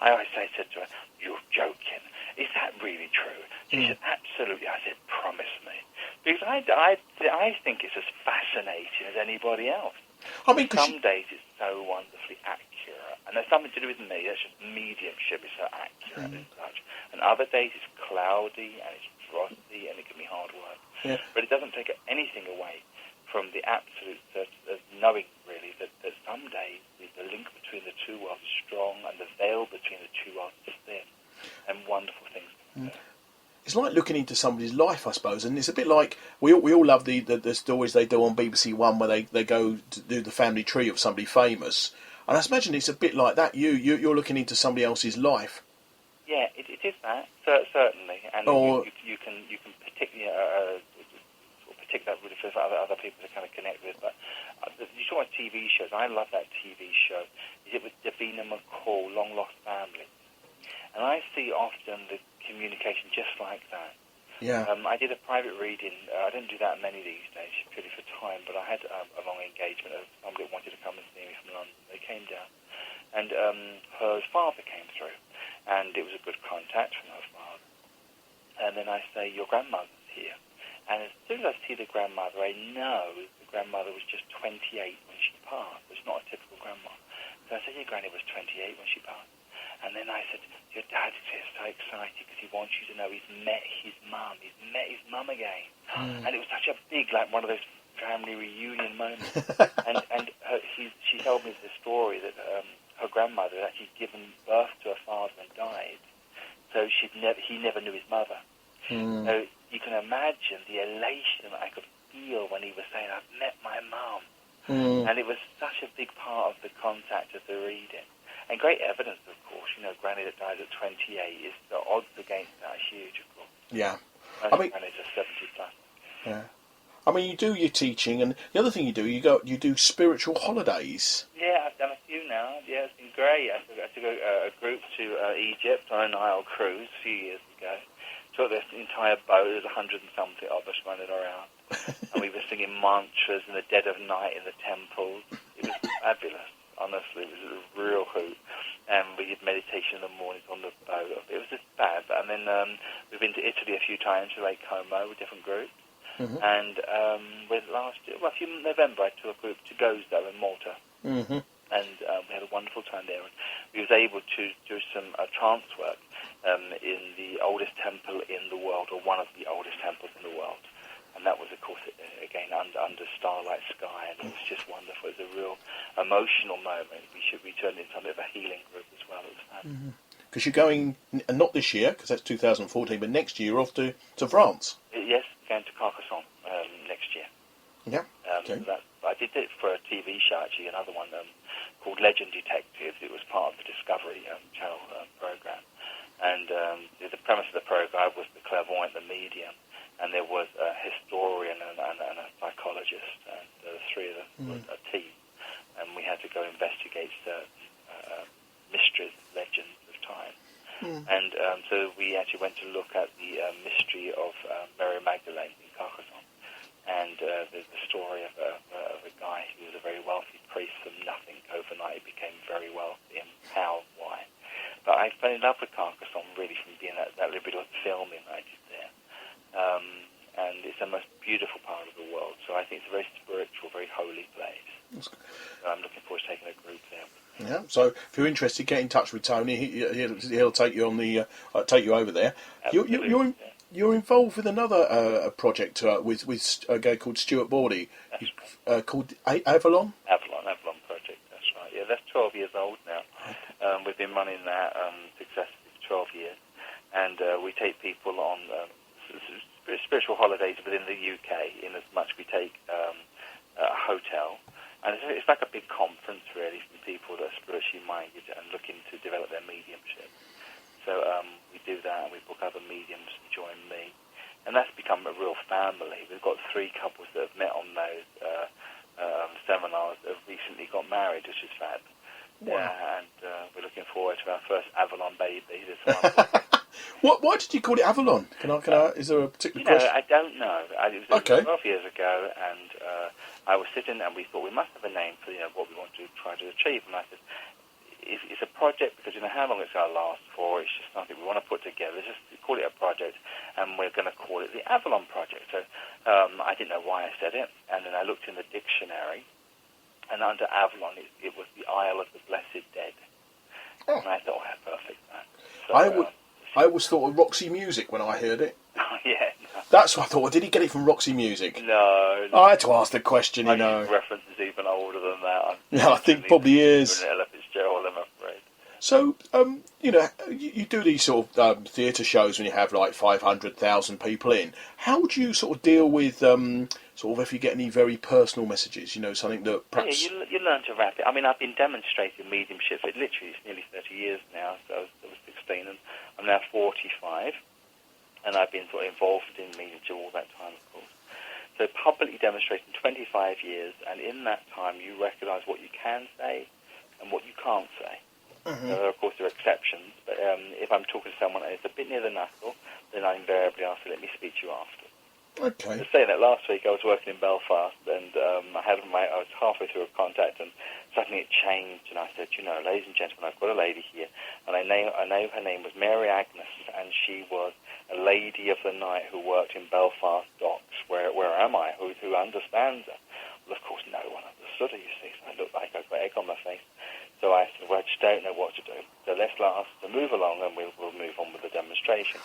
I always say to her, you're joking. Is that really true? She said, absolutely. I said, promise me. Because I think it's as fascinating as anybody else. Some days it's so wonderfully accurate, and there's something to do with me. That's just mediumship is so accurate and such. And other days it's cloudy and it's frosty and it can be hard work. Yeah. But it doesn't take anything away from the absolute knowing, really, that some days the link between the two worlds is strong, and the veil between the two worlds is thin, and wonderful things. It's like looking into somebody's life, I suppose, and it's a bit like we all love the stories they do on BBC One where they go to do the family tree of somebody famous, and I imagine it's a bit like that. You're looking into somebody else's life. Yeah, it is that certainly, and you can particularly predict that really for other people to kind of connect with. But you talk about TV shows. I love that TV show. Is it with Davina McCall, Long Lost Family? And I see often the communication just like that. Yeah. I did a private reading. I don't do that many these days, purely for time, but I had a long engagement of somebody that wanted to come and see me from London. They came down, and her father came through, and it was a good contact from her father. And then I say, your grandmother's here. And as soon as I see the grandmother, I know the grandmother was just 28 when she passed. It's not a typical grandma. So I said, your granny was 28 when she passed. And then I said, your dad is so excited because he wants you to know he's met his mum. He's met his mum again. And it was such a big, like one of those family reunion moments. and she told me the story that her grandmother had actually given birth to her father and died. So he never knew his mother. So you can imagine the elation that I could feel when he was saying, I've met my mum. And it was such a big part of the contact of the reading. And great evidence, of course. You know, granny that died at 28, is the odds against that are huge, of course. Yeah. Most grannies are 70 plus. Yeah. I mean, you do your teaching, and the other thing you do spiritual holidays. Yeah, I've done a few now. Yeah, it's been great. I took a group to Egypt on a Nile cruise a few years ago. Took this entire boat. There was 100 and something of us running around. And we were singing mantras in the dead of night in the temples. It was fabulous. Honestly, it was a real hoot. And we did meditation in the mornings on the boat. It was just fab. And then we've been to Italy a few times to Lake Como with different groups. And with November, I took a group to Gozo in Malta. And we had a wonderful time there. And we was able to do some trance work in the oldest temple in the world, or one of the oldest temples in the world. And that was, of course, again, under starlight sky, and it was just wonderful. It was a real emotional moment. We turned into something of a healing group as well. It was fun. Because you're going, not this year, because that's 2014, but next year you're off to France. Yes, going to Carcassonne next year. Yeah. Okay. I did it for a TV show, actually, another one called Legend Detectives. It was part of the Discovery Channel program. And the premise of the program was the clairvoyant, the medium. And there was a historian and a psychologist, and the three of them were a team. And we had to go investigate certain mysteries, legends of time. And so we actually went to look at the mystery of Mary Magdalene in Carcassonne. And there's the story of a guy who was a very wealthy priest from nothing. Overnight he became very wealthy, and how, why. But I fell in love with Carcassonne really from being that little bit of filming I did there. And it's the most beautiful part of the world. So I think it's a very spiritual, very holy place. So I'm looking forward to taking a group there. Yeah. So if you're interested, get in touch with Tony. He'll take you on the take you over there. You're involved with another project with a guy called Stuart Bordy, called Avalon. Avalon project. That's right. Yeah, that's 12 years old now. We've been running that successfully for 12 years, and we take people on spiritual holidays within the UK. In as much we take a hotel, and it's like a big conference really for people that are spiritually minded and looking to develop their mediumship. So we do that, and we book other mediums to join me, and that's become a real family. We've got 3 couples that have met on those seminars that have recently got married, which is fab. Wow. And we're looking forward to our first Avalon baby this month. Why did you call it Avalon? Can I? Is there a particular question? I don't know. It was 12 years ago, and I was sitting, and we thought we must have a name for what we want to try to achieve. And I said, it's a project because how long it's going to last for. It's just something we want to put together. Just call it a project, and we're going to call it the Avalon Project. So I didn't know why I said it, and then I looked in the dictionary, and under Avalon it was the Isle of the Blessed Dead. And I thought, perfect. So, I always thought of Roxy Music when I heard it. Yeah. No. That's what I thought. Did he get it from Roxy Music? No. I had to ask the question, My reference is even older than that. Yeah, I think probably is. Ella Fitzgerald, I'm afraid. So, you do these sort of theatre shows when you have like 500,000 people in. How do you sort of deal with sort of if you get any very personal messages? Something that perhaps you learn to wrap it. I mean, I've been demonstrating mediumship for literally it's nearly 30 years now. So I was 16, and I'm now 45, and I've been sort of involved in mediumship all that time, of course. So publicly demonstrating 25 years, and in that time you recognise what you can say and what you can't say. Of course, there are exceptions, but if I'm talking to someone and it's a bit near the knuckle, then I invariably ask to let me speak to you after. Okay. To say that last week I was working in Belfast, and I was halfway through a contact, and suddenly it changed, and I said, ladies and gentlemen, I've got a lady here, and I know her name was Mary Agnes, and she was a lady of the night who worked in Belfast docks. Where am I? Who understands her? Well, of course, no one understood her, you see, so I looked like I've got egg on my face. So I said, well, I just don't know what to do. So let's ask to move along, and we'll move on with the demonstration.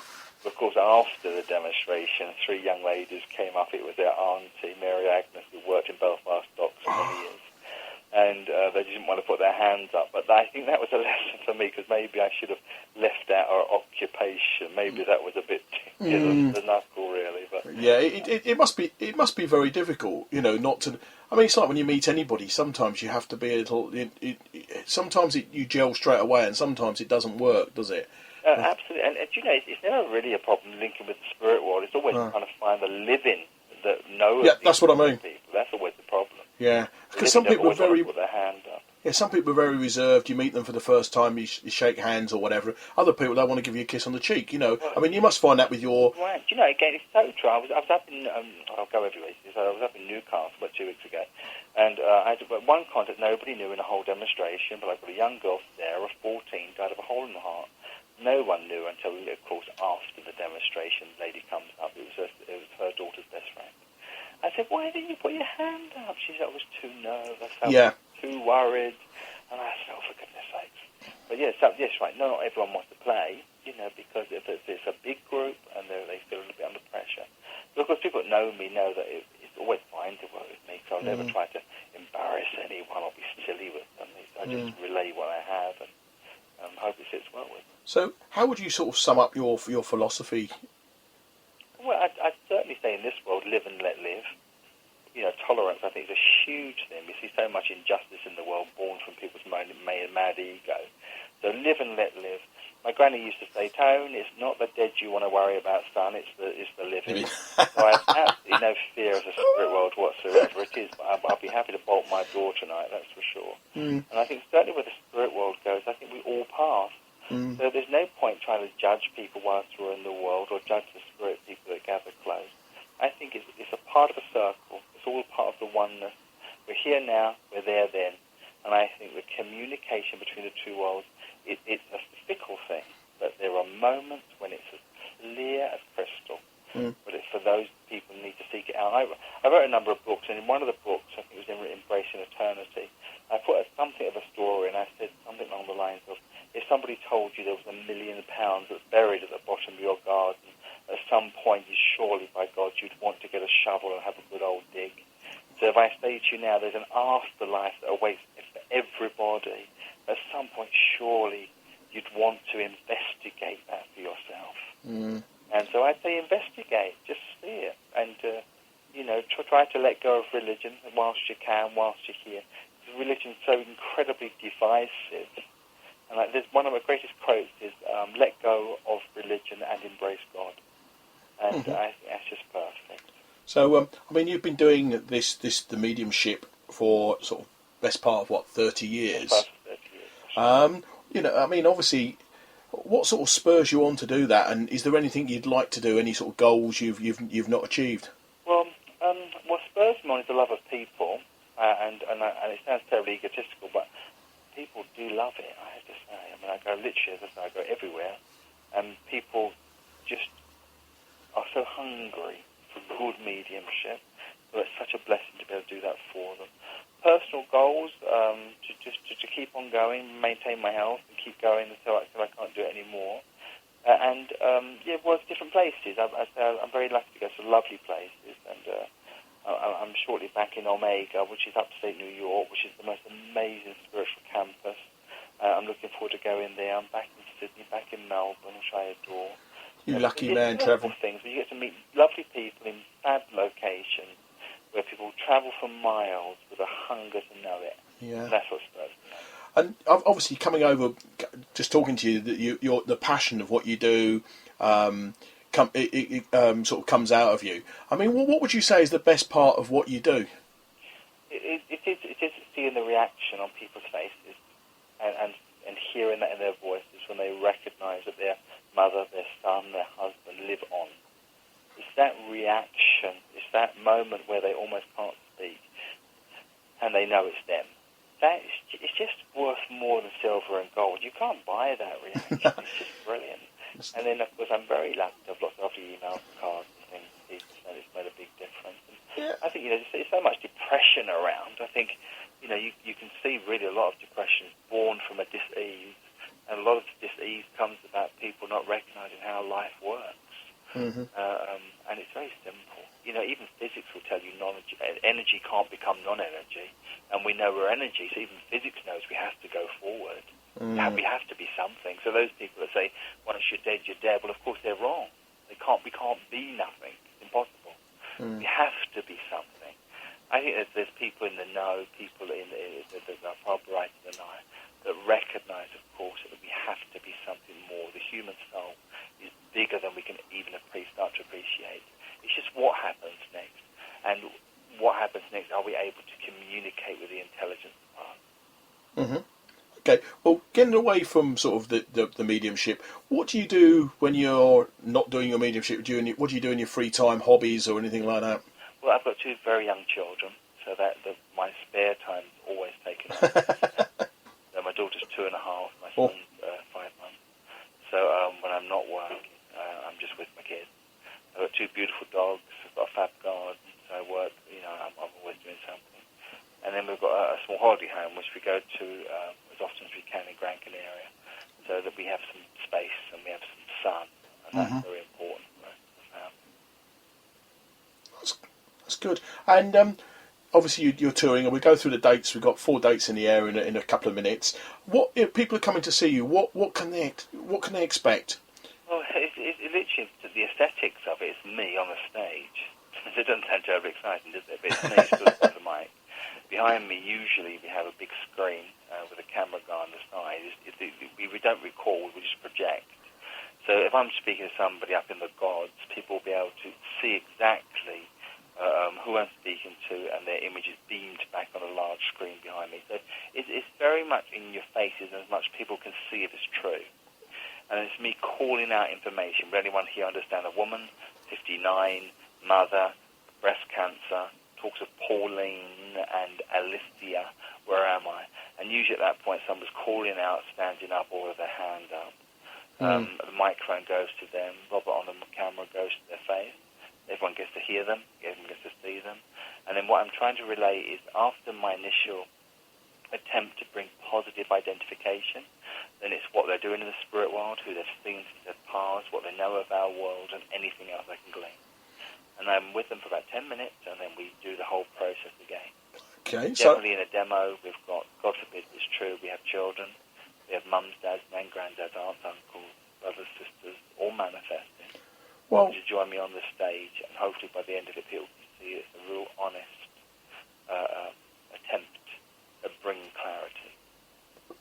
Of course, after the demonstration, 3 young ladies came up. It was their auntie, Mary Agnes, who worked in Belfast docks for many years. And they didn't want to put their hands up. But I think that was a lesson for me, because maybe I should have left out our occupation. Maybe that was a bit the knuckle, really. But yeah, it must be very difficult, not to. I mean, it's like when you meet anybody. Sometimes you have to be a little. Sometimes you gel straight away, and sometimes it doesn't work, does it? Absolutely, and it's never really a problem linking with the spirit world. It's always trying to find the living that know. Yeah, that's what I mean. People. That's always the problem. Yeah, because some people are very. Put their hand up. Yeah, some people are very reserved. You meet them for the first time, you shake hands or whatever. Other people don't want to give you a kiss on the cheek. I mean, you must find that with your. Right. Again, it's so true. I was up in. I'll go everywhere. So I was up in Newcastle about 2 weeks ago, and I had one contact nobody knew in a whole demonstration. But I've got a young girl there of 14, died of a hole in the heart. No one knew until, of course, after the demonstration, the lady comes up. It was her daughter's best friend. I said, why didn't you put your hand up? She said, I was too nervous. I was too worried. And I said, for goodness sakes. But yes, right. No, not everyone wants to play, because if it's a big group and they feel a little bit under pressure. But of course, people that know me know that it's always fine to work with me, because I'll never try to embarrass anyone or be silly with them. I just relay what I have and hope it sits well with them. So, how would you sort of sum up your philosophy? Well, I'd certainly say in this world, live and let live. Tolerance, I think, is a huge thing. We see so much injustice in the world born from people's mad ego. So live and let live. My granny used to say, Tone, it's not the dead you want to worry about, son, it's the living. So I have absolutely no fear of the spirit world whatsoever. It is, but I'll be happy to bolt my door tonight, that's for sure. And I think certainly where the spirit world goes, I think we all pass. So there's no point trying to judge people whilst we're in the world, or judge the spirit people that gather close. I think it's a part of a circle. It's all part of the oneness. We're here now, we're there then. And I think the communication between the two worlds, it's a fickle thing. But there are moments when it's as clear as crystal. But it's for those people who need to seek it out. I wrote a number of books, and in one of the books, I think it was Embracing Eternity, I put something of a story, and I said something along the lines of, if somebody told you there was £1 million that's buried at the bottom of your garden, at some point, surely, by God, you'd want to get a shovel and have a good old dig. So if I say to you now, there's an afterlife that awaits for everybody, at some point, surely, you'd want to investigate that for yourself. And so I'd say investigate, just see it, and, try to let go of religion whilst you can, whilst you're here. Religion's so incredibly divisive. And there's one of my greatest quotes is, let go of religion and embrace God. And that's just perfect. So, I mean, you've been doing the mediumship for sort of best part of, 30 years? Past 30 years. I mean, obviously, what sort of spurs you on to do that? And is there anything you'd like to do, any sort of goals you've not achieved? Well, what spurs me on is the love of people. And it sounds terribly egotistical, but people do love it, I have to say. I mean, I go literally, as I say, I go everywhere, and people just are so hungry for good mediumship. So it's such a blessing to be able to do that for them. Personal goals, to keep on going, maintain my health, and keep going until I can't do it anymore. Different places. I'm very lucky to go to lovely places, and I'm shortly back in Omega, which is upstate New York, which is the most amazing spiritual campus. I'm looking forward to going there. I'm back in Sydney, back in Melbourne, which I adore. You lucky It's man, wonderful Trevor. things where you get to meet lovely people in fab locations where people travel for miles with a hunger to know it. Yeah. And that's what spurs me on. And obviously, coming over, just talking to you, that you're the passion of what you do, sort of comes out of you. I mean, what would you say is the best part of what you do? It is seeing the reaction on people's faces and hearing that in their voices when they recognise that their mother, their son, their husband live on. It's that reaction, it's that moment where they almost can't speak and they know it's them. It's just worth more than silver and gold. You can't buy that reaction. It's just brilliant. And then, of course, I'm very lucky to have lots of lovely emails and cards and things. People say it's made a big difference. And Yeah. I think, there's so much depression around. I think, you can see really a lot of depression is born from a dis-ease. And a lot of dis-ease comes about people not recognising how life works. Mm-hmm. And it's very simple. Even physics will tell you energy can't become non-energy. And we know we're energy, so even physics knows we have to go forward. We have to be something. So those people that say, once you're dead, you're dead, well, of course, they're wrong. We can't be nothing. It's impossible. We have to be something. I think there's people in the know, people that are far brighter than I, that recognise, of course, that we have to be something more. The human soul is bigger than we can even start to appreciate. It's just what happens next. And what happens next, are we able to communicate with the intelligence part? Mm-hmm. Okay, well, getting away from sort of the mediumship, what do you do when you're not doing your mediumship? What do you do in your free time, hobbies or anything like that? Well, I've got two very young children, so that my spare time is always taken up. So my daughter's 2.5, my son's 5 months. So when I'm not working, I'm just with my kids. I've got two beautiful dogs, I've got a fab garden, so I work, I'm always doing something. And then we've got a small holiday home, which we go to as often as we can in Gran Canaria, so that we have some space and we have some sun, and that's very important for us. That's good. And obviously you're touring, and we go through the dates. We've got 4 dates in the air in a couple of minutes. What if people are coming to see you? What can they expect? Well, it's literally the aesthetics of it. It's me on the stage. It doesn't sound terribly exciting, does it? But it's me stood at the mic. Behind me, usually, we have a big screen with a camera guy on the side. We don't record, we just project. So if I'm speaking to somebody up in the gods, people will be able to see exactly who I'm speaking to, and their image is beamed back on a large screen behind me. So it's very much in your faces, as much people can see if it's true. And it's me calling out information. Will anyone here understand a woman, 59, mother, breast cancer, talks of Pauline and Alicia, where am I? And usually at that point someone's calling out, standing up, or with their hand up. The microphone goes to them, Robert on the camera goes to their face. Everyone gets to hear them, everyone gets to see them. And then what I'm trying to relay is, after my initial attempt to bring positive identification, then it's what they're doing in the spirit world, who they've seen since their past, what they know of our world, and anything else I can glean. And I'm with them for about 10 minutes, and then we do the whole process again. Okay, Generally in a demo, we've got, God forbid it's true, we have children, we have mums, dads, and granddads, aunts, uncles, brothers, sisters, all manifesting. Well, To join me on the stage, and hopefully by the end of it, people can see it's a real honest attempt at bringing clarity.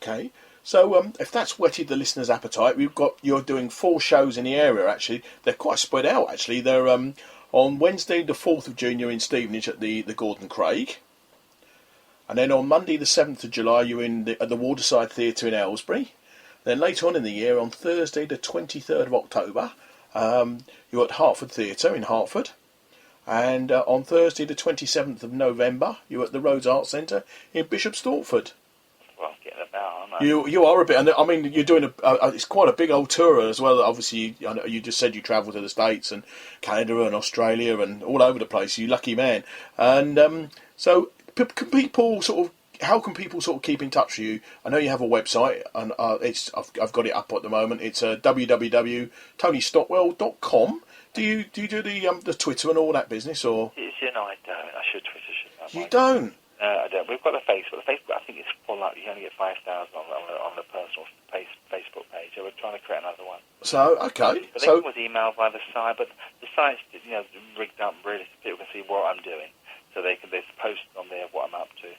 okay. So if that's whetted the listener's appetite, you're doing 4 shows in the area. Actually, they're quite spread out. Actually, they're on Wednesday the 4th of June, you're in Stevenage at the Gordon Craig, and then on Monday the 7th of July, you're at the Waterside Theatre in Aylesbury. Then later on in the year, on Thursday the 23rd of October, you're at Hertford Theatre in Hertford. And on Thursday the 27th of November, you're at the Rhodes Arts Centre in Bishop Stortford. Well, I'm getting about, aren't I? You are a bit, and I mean, you're doing it's quite a big old tour as well. Obviously, I know you just said you travel to the States and Canada and Australia and all over the place. You lucky man. And so, can people how can people keep in touch with you? I know you have a website, and I've got it up at the moment. It's www.tonystockwell.com. Do you do the Twitter and all that business, or? I don't. I You don't? I don't. We've got the Facebook. The Facebook, I think, it's full up. You only get 5,000 on the personal Facebook page. So we're trying to create another one. So, okay. But they can always email via the site, but the site's, rigged up really so people can see what I'm doing. So there's posts on there of what I'm up to.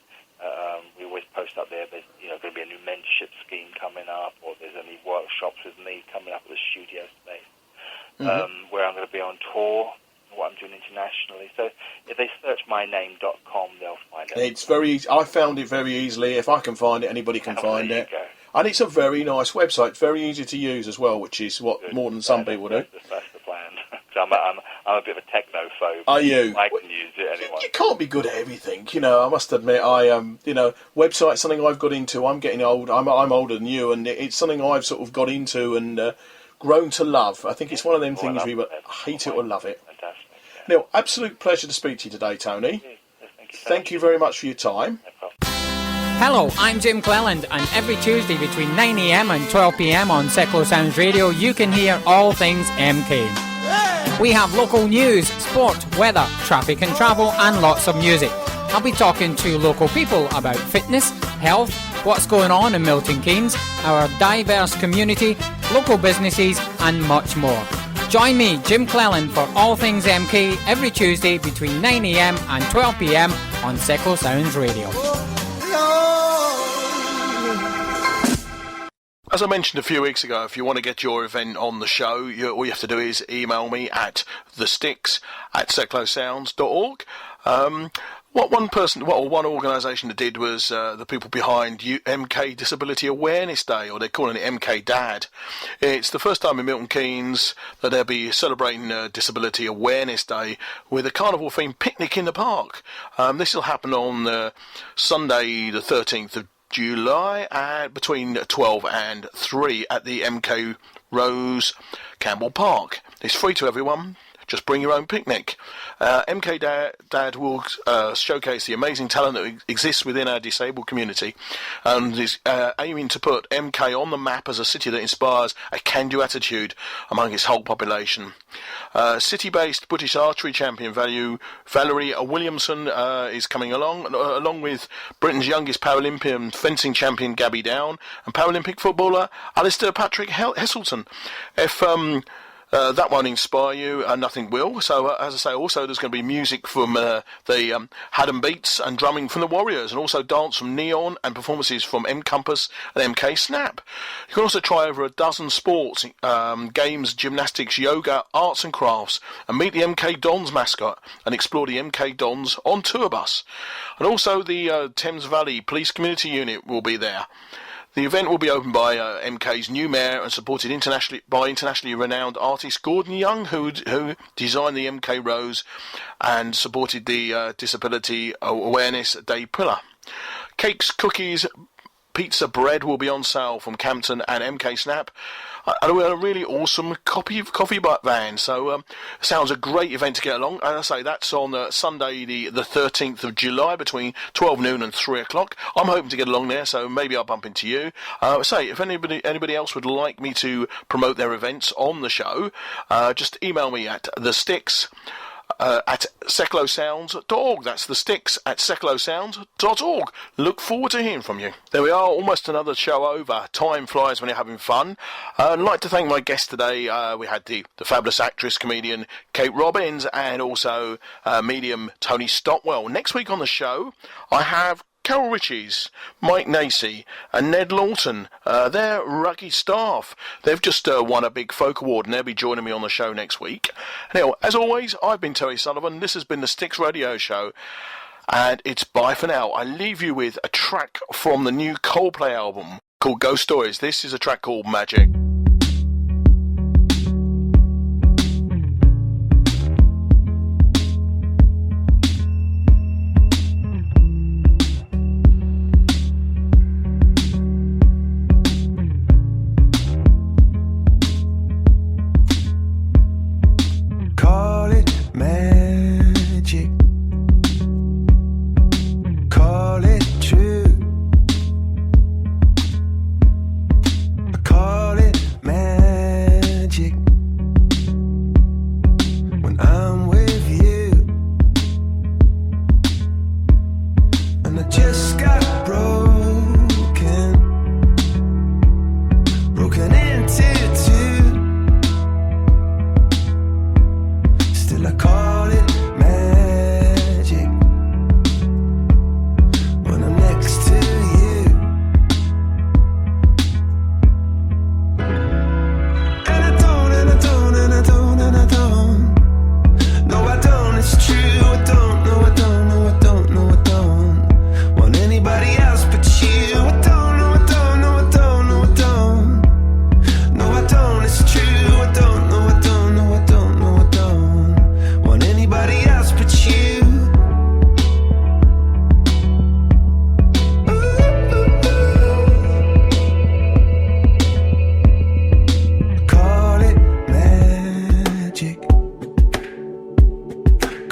We always post up there. There's going to be a new mentorship scheme coming up, or there's any workshops with me coming up at the studio space, where I'm going to be on tour, what I'm doing internationally. So if they search myname.com, they'll find it. It's very easy. I found it very easily. If I can find it, anybody can find it. Go. And it's a very nice website, very easy to use as well, which is what more than some people do. That's the plan. So I'm a bit of a technophobe. Are you? I can use it anyway. You can't be good at everything, I must admit. Websites something I've got into. I'm getting old. I'm older than you, and it's something I've sort of got into and grown to love. I think it's one of them things where you hate it or love it. Fantastic. Now, absolute pleasure to speak to you today, Tony. Thank you very much for your time. Hello, I'm Jim Cleland, and every Tuesday between 9 a.m. and 12 p.m. on Secular Sounds Radio, you can hear all things MK. We have local news, sport, weather, traffic and travel, and lots of music. I'll be talking to local people about fitness, health, what's going on in Milton Keynes, our diverse community, local businesses, and much more. Join me, Jim Cleland, for all things MK every Tuesday between 9 a.m. and 12 p.m. on Secular Sounds Radio. As I mentioned a few weeks ago, if you want to get your event on the show, all you have to do is email me at thesticks@seclosounds.org. What one organisation that did was the people behind MK Disability Awareness Day, or they're calling it MK Dad. It's the first time in Milton Keynes that they'll be celebrating Disability Awareness Day with a carnival-themed picnic in the park. This will happen on Sunday the 13th of July between 12 and 3 at the MK Rose Campbell Park. It's free to everyone. Just bring your own picnic. MK Dad will showcase the amazing talent that exists within our disabled community and is aiming to put MK on the map as a city that inspires a can-do attitude among its whole population. City-based British archery champion Valerie Williamson is coming along with Britain's youngest Paralympian fencing champion Gabby Down and Paralympic footballer Alistair Patrick Heselton. If that won't inspire you, nothing will. So, as I say, also there's going to be music from the Haddam Beats and drumming from the Warriors, and also dance from Neon and performances from M Compass and MK Snap. You can also try over a dozen sports, games, gymnastics, yoga, arts and crafts, and meet the MK Dons mascot and explore the MK Dons on tour bus. And also the Thames Valley Police Community Unit will be there. The event will be opened by MK's new mayor and supported by internationally renowned artist Gordon Young, who designed the MK Rose and supported the Disability Awareness Day pillar. Cakes, cookies, pizza, bread will be on sale from Campton and MK Snap. A really awesome coffee van. So sounds a great event to get along. And I say that's on Sunday the 13th of July between 12 noon and 3 o'clock. I'm hoping to get along there, so maybe I'll bump into you. Say if anybody else would like me to promote their events on the show, just email me at thesticks at seclosounds.org. That's the sticks at seclosounds.org. Look forward to hearing from you. There we are, almost another show over. Time flies when you're having fun. I'd like to thank my guest today. We had the fabulous actress, comedian Kate Robbins, and also medium Tony Stockwell. Next week on the show, I have Carol Ritchie's, Mike Nacy and Ned Lawton, their ruggy staff. They've just won a big folk award and they'll be joining me on the show next week. Now, as always, I've been Terry Sullivan. This has been the Sticks Radio Show. And it's bye for now. I leave you with a track from the new Coldplay album called Ghost Stories. This is a track called Magic. Call it magic, call it true, call it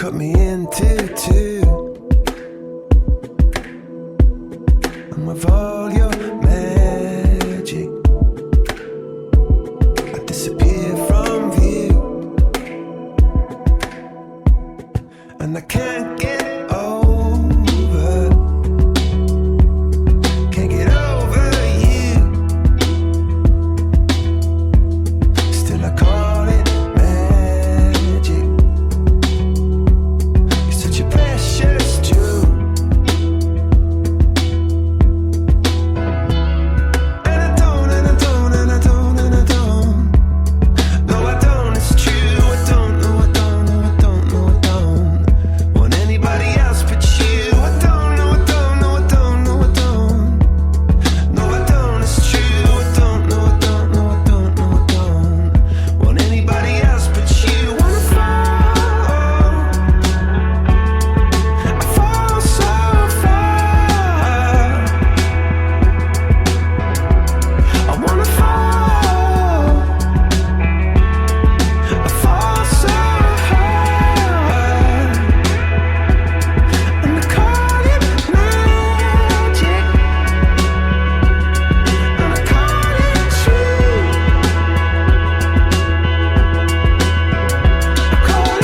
cut me into two. And with all your magic, I disappear from view. And I can't get over, can't get over you. Still I call it magic. You're such a precious jewel. And I don't, and I don't, and I don't, and I don't. No, I don't, it's true. I don't, no, I don't, no, I don't, no, I don't want anybody else but you. I don't, no, I don't, no, I don't, no, I don't. No, I don't, it's true. I don't, no, I don't, no, I don't, no, I don't want anybody else but you. Wanna fall, I fall so far. I wanna fall, I fall so hard. And I call it magic, and I call it true. I call it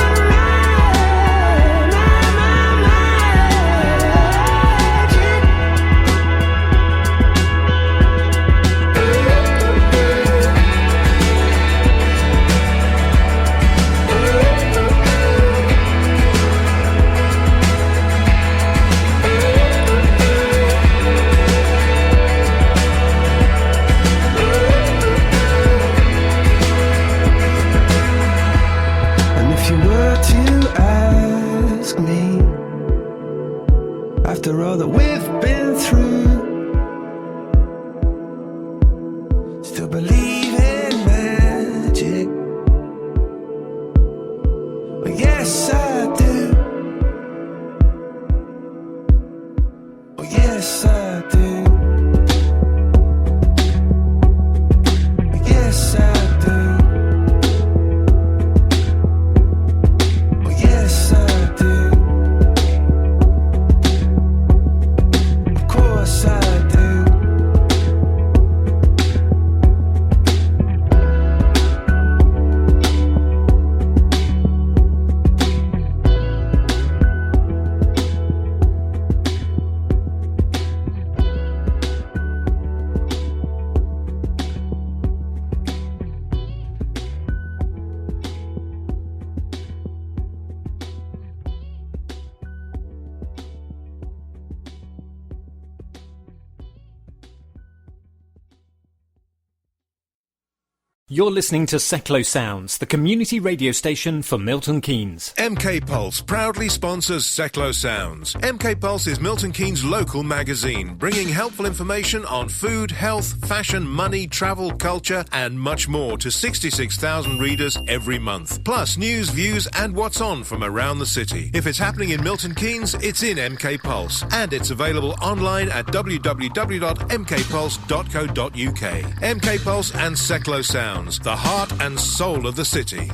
And if you were to ask me, after all that we've been through, still believe in magic? Well, yes, I do. Oh, yes, I do. Oh, yes, I do. Oh, yes, I do. Of course I do. You're listening to Seclo Sounds, the community radio station for Milton Keynes. MK Pulse proudly sponsors Seclo Sounds. MK Pulse is Milton Keynes' local magazine, bringing helpful information on food, health, fashion, money, travel, culture, and much more to 66,000 readers every month. Plus news, views, and what's on from around the city. If it's happening in Milton Keynes, it's in MK Pulse, and it's available online at www.mkpulse.co.uk. MK Pulse and Seclo Sounds, the heart and soul of the city.